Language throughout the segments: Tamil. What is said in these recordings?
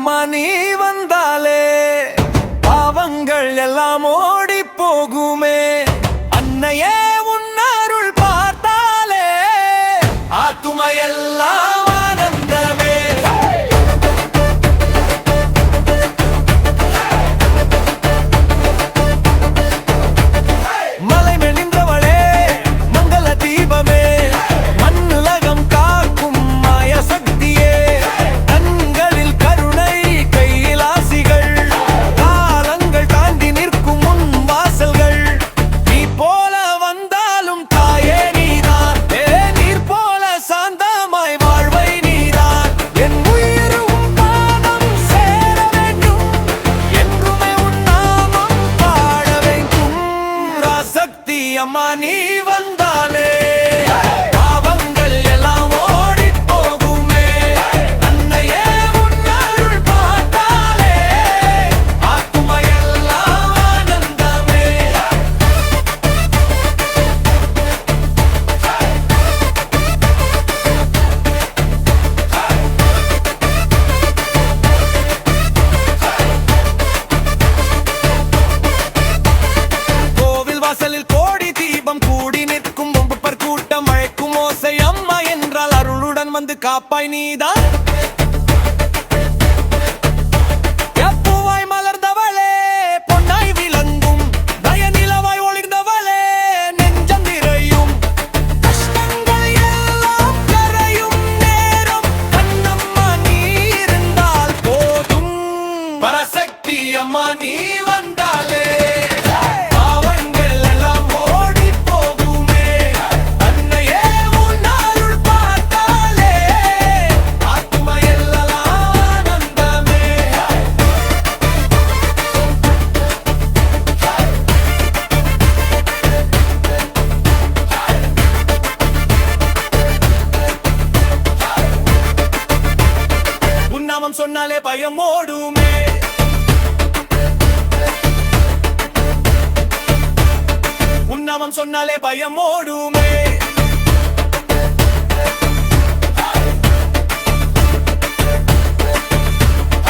அம்மா நீ வந்தாலே பாவங்கள் எல்லாம் ஓடி போகுமே. அன்னையே உன் அருள் பார்த்தாலே ஆத்துமையெல்லாம் ஆனந்தமே. மலை மெலிந்தவளே மங்கள தீபமே, மண்ணுலகம் காக்கும் மாய சக்தியே, கண்களில் கருணை கையில் ஆசிகள், காலங்கள் தாண்டி நிற்கும் முன் வாசல்கள். நீ போல வந்தாலும் தாயே நீதான், நீர் போல சாந்தமாய் வாழ்வை நீதான். என் உயிரும் பாதம் சேர வேண்டும், என்றுமே உன் நாமம் பாட வேண்டும். சக்தி அம்மா நீ வந்தாலே பாவங்கள் எல்லாம் ஓடி போகுமே. அன்னையே உன் அருள் பார்த்தாலே ஆத்துமையெல்லாம் ஆனந்தமே. கோவில் வாசலில் கோடி தீபம் கூடி நிற்கும் ஒம்புப்பர் கூட்டம் அழைக்கும் ஓசை. அம்மா என்றால் அருளுடன் வந்து காப்பாய் நீதான். எப்பூவாய் மலர்ந்தவளே பொன்னாய் விளங்கும், தயநிலவாய் ஒளிர்ந்தவளே நெஞ்சம் நிறையும். கஷ்டங்கள் எல்லாம் கரையும் நேரம் கண்ணம்மா நீ இருந்தால் போதும். பரசக்தி அம்மா நீ வந்தாலே பாவங்கள் எல்லாம் ஓடி போகுமே. அன்னையே உன் அருள் பார்த்தாலே ஆத்துமையெல்லாம் ஆனந்தமே. உன் நாமம் சொன்னாலே பயம் ஓடுமே. உன் நாமம் சொன்னாலே பயம் ஓடுமே.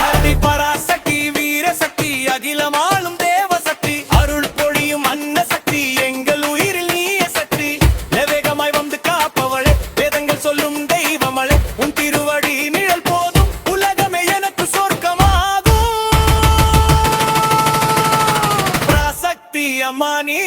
ஆதி பராசக்தி வீரசக்தி அகிலமாளும் தேவசக்தி, அருள் பொழியும் அன்ன சக்தி, எங்கள் உயிரில் நீய சக்தி. வேகமாய் வந்து காப்பவளே, வேதங்கள் சொல்லும் தெய்வமளே, உன் திருவடி நிழல் போதும் உலகமே எனக்கு சொர்க்கமாகும். பராசக்தி அம்மா நீ